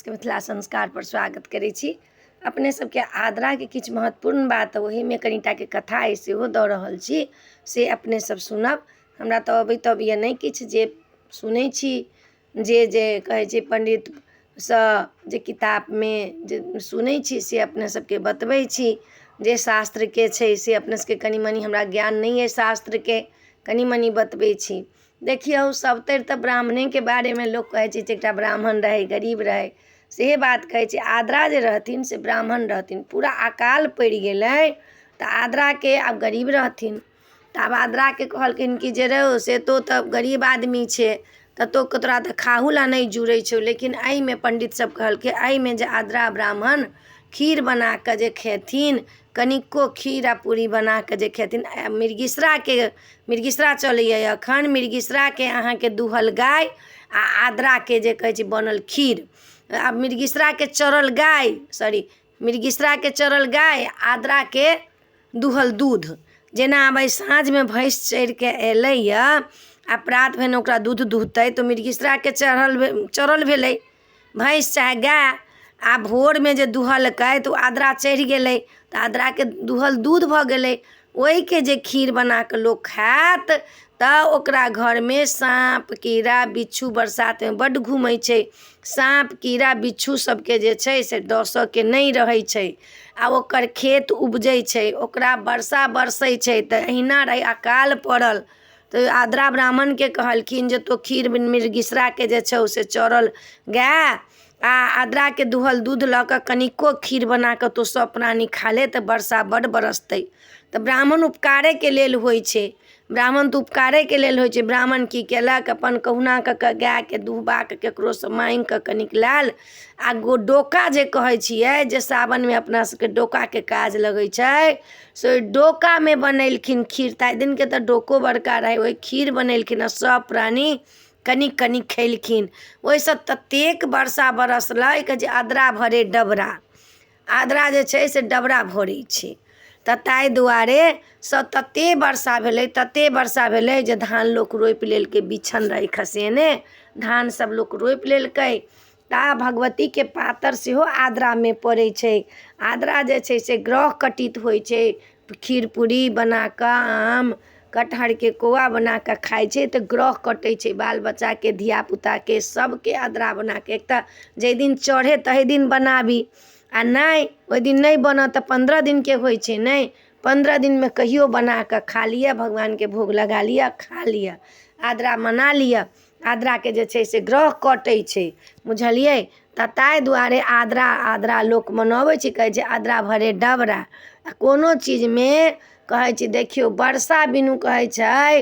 के मिथिला संस्कार पर स्वागत करै छी। अपने सबके आद्रा के किछु महत्वपूर्ण बात वही में कनिटा के कथा अइ सेहो दऽ रहल छी, से अपने सब सुनब। हमरा तऽ अबैत अबैया नहि किछु, जे सुनै छी जे जे कहै छै पंडित सँ जे किताब में जे सुनै छी से अपने सबके बतबै छी। जे शास्त्र के छै से अपने सबके कनि मनि हमरा ज्ञान नहीं है शास्त्र के, कनि मनि बतबै छी। देखियौ सब तरि तऽ ब्राह्मणे के बारे में लोक कहै छै, एकटा ब्राह्मण रहे गरीब रहे, सेहे बात कहै छै। आद्रा जे रहथिन से ब्राह्मण रहथिन, पूरा अकाल पड़ि गेलै तऽ आद्रा के आब गरीब रहथिन तऽ आब आद्रा के कहलखिन कि जे रहो से तो तब गरीब आदमी छै तऽ तोरा तऽ खाहू ला नहीं जुड़ै छौ। लेकिन एहि में पंडित सब कहलकै एहि में जे आद्रा ब्राह्मण खीर बना कऽ जे खेथिन, कनिको खीर आ पूरी बना कऽ जे खेथिन, मृगीसरा चलैए एखन, मृगीसरा के अहाँके दुहल गाय आ आद्रा के जे कहै छै बनल खीर, आ मृगीसरा के चरल गाय, मृगीसरा के चरल गाय, आद्रा के दुहल दूध। जेना आब साँझ में भैंस चरि के एलैए आ प्रात भेने ओकरा दूध दुहतै तऽ मृगीसरा के चरल भेलै भैंस चाहे गाय, आ भोर में जे दुहलकै तऽ आद्रा चढ़ि गेलै तऽ आद्रा के दुहल दूध भऽ गेलै। ओहि के जे खीर बना कऽ लोक खायत तऽ ओकरा घर में साँप कीड़ा बिच्छू बरसात में बड्ड घूमै छै, साँप कीड़ा बिच्छू सबके जे छै से डसऽ के नहीं रहै छै आ ओकर खेत उपजै छै, ओकरा वर्षा बरसै छै। तऽ अहिना रही अकाल पड़ल तऽ आद्रा ब्राह्मण के कहलखिन जे तो खीर मृगीसरा के जे छौ से चरल गाय आ आद्रा के दुहल दूध लऽ कऽ कनिको खीर बना कऽ तो सब प्राणी खा ले तऽ वर्षा बड्ड बरसतै। तऽ ब्राह्मण उपकारे के लेल होइ छै, ब्राह्मण तऽ उपकारे के लेल होइ छै। ब्राह्मण की केलक, अपन कहुना कऽ के गाय के दुहबा के केकरो से मांगि कऽ कनिक लायल आ डोका जे कहै छियै, जे सावन में अपना सबके डोका के काज लगै छै, से डोका में बनेलखिन खीर। ताहि दिन के तऽ डोको बड़का रहे, ओहि खीर बनेलखिन आ सब प्राणी कनिक कनिक खेलखिन। ओहिसँ ततेक वर्षा बरसलैक जे आद्रा भरे डबरा, आद्रा जे छै से डबरा भरै छै। तऽ ताहि दुआरे तते वर्षा भेलै जे धान लोक रोपि लेलकै, बिछन रही खसेने धान सब लोक रोपि लेलकै। ता भगवती के पातर सेहो आद्रा में पड़ै छै। आद्रा जे छै से ग्रह कटित होइ छै, खीर पूरी बना कऽ आम कटहर के कोआ बना कऽ खाइ छै तऽ ग्रह कटै छै, बाल बच्चा के धिया पुता के सबके आद्रा बना के। एक तऽ जाहि दिन चढ़े तही दिन बनाबी आ नहीं ओहि दिन नहीं बनत तऽ 15 दिन के होइ छै, नहीं 15 दिन में कहियो बना कऽ खा लिअ, भगवान के भोग लगा लिअ, खा लिअ, आद्रा मना लिअ। आद्रा के जे छै से ग्रह कटै छै, बुझलियै। तऽ ताहि दुआरे आद्रा लोक मनबै छै, कहै छै आद्रा भरे डबरा। आ कोनो चीज में कहै छै, देखियौ वर्षा बिनु कहै छै,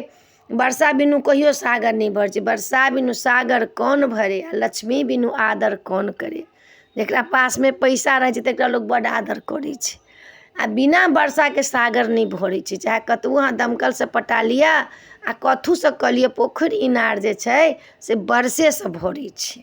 वर्षा बिनु कहियो सागर नहीं भरै छै, वर्षा बिनु सागर कौन भरे, आ लक्ष्मी बिनु आदर कौन करे। जेकरा पास में पैसा रहै छै तकरा लोक बड्ड आदर करै छै, आ बिना वर्षा के सागर नहीं भरै छै। चाहे कतबो अहाँ दमकल से पटा लिअ आ कथू से कऽ लिअ, पोखरि इनार जे छै से वर्षे से भरै छै।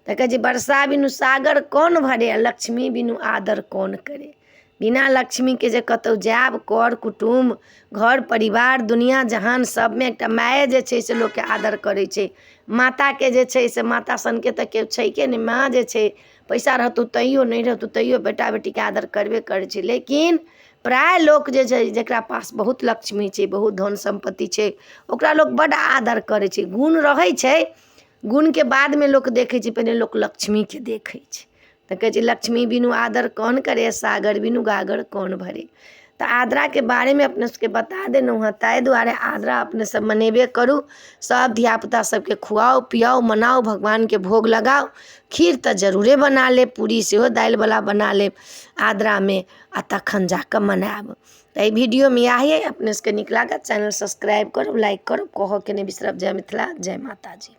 तऽ कहै छै वर्षा बिनु सागर कौन भरे, आ लक्ष्मी बिनु आदर कौन करे। बिना लक्ष्मी के जे कतौ जायब, कर कुटुम्ब घर परिवार दुनिया जहान सब में एकटा माय जे छै से लोक के आदर करै छै। माता के जे छै से माता सन के तऽ केओ छै के नहीं, माँ जे छै पैसा रहतौ तैयो नहीं रहतौ तैयो बेटा बेटी के आदर करबे करै छै। लेकिन प्राय लोक जे छै जकरा पास बहुत लक्ष्मी छै, बहुत धन सम्पत्ति छै, ओकरा लोक बड्ड आदर करै छै। गुण रहै छै, गुण के बाद में लोक देखै छै, पहिले लोक लक्ष्मी के देखै छै। तऽ कहै छै लक्ष्मी बिनु आदर कौन करे, सागर बिनु गागर कौन भरे। तऽ आद्रा के बारे में अपने सबके बता देलहुँ हँ। ताहि दुआरे आद्रा अपने सब मनेबे करू, सब धियापुता सबके खुआओ पियाओ मनाओ, भगवान के भोग लगाओ। खीर तऽ जरूरे बना लेब, पूरी सेहो दालि वाला बना लेब आद्रा में, आ तखन जाकऽ मनाएब। तऽ एहि वीडियो में इएह है। अपने सबके नीक लागत चैनल सब्सक्राइब करब, लाइक करब, कहऽ के नहीं बिसरब। जय मिथिला, जय माता जी।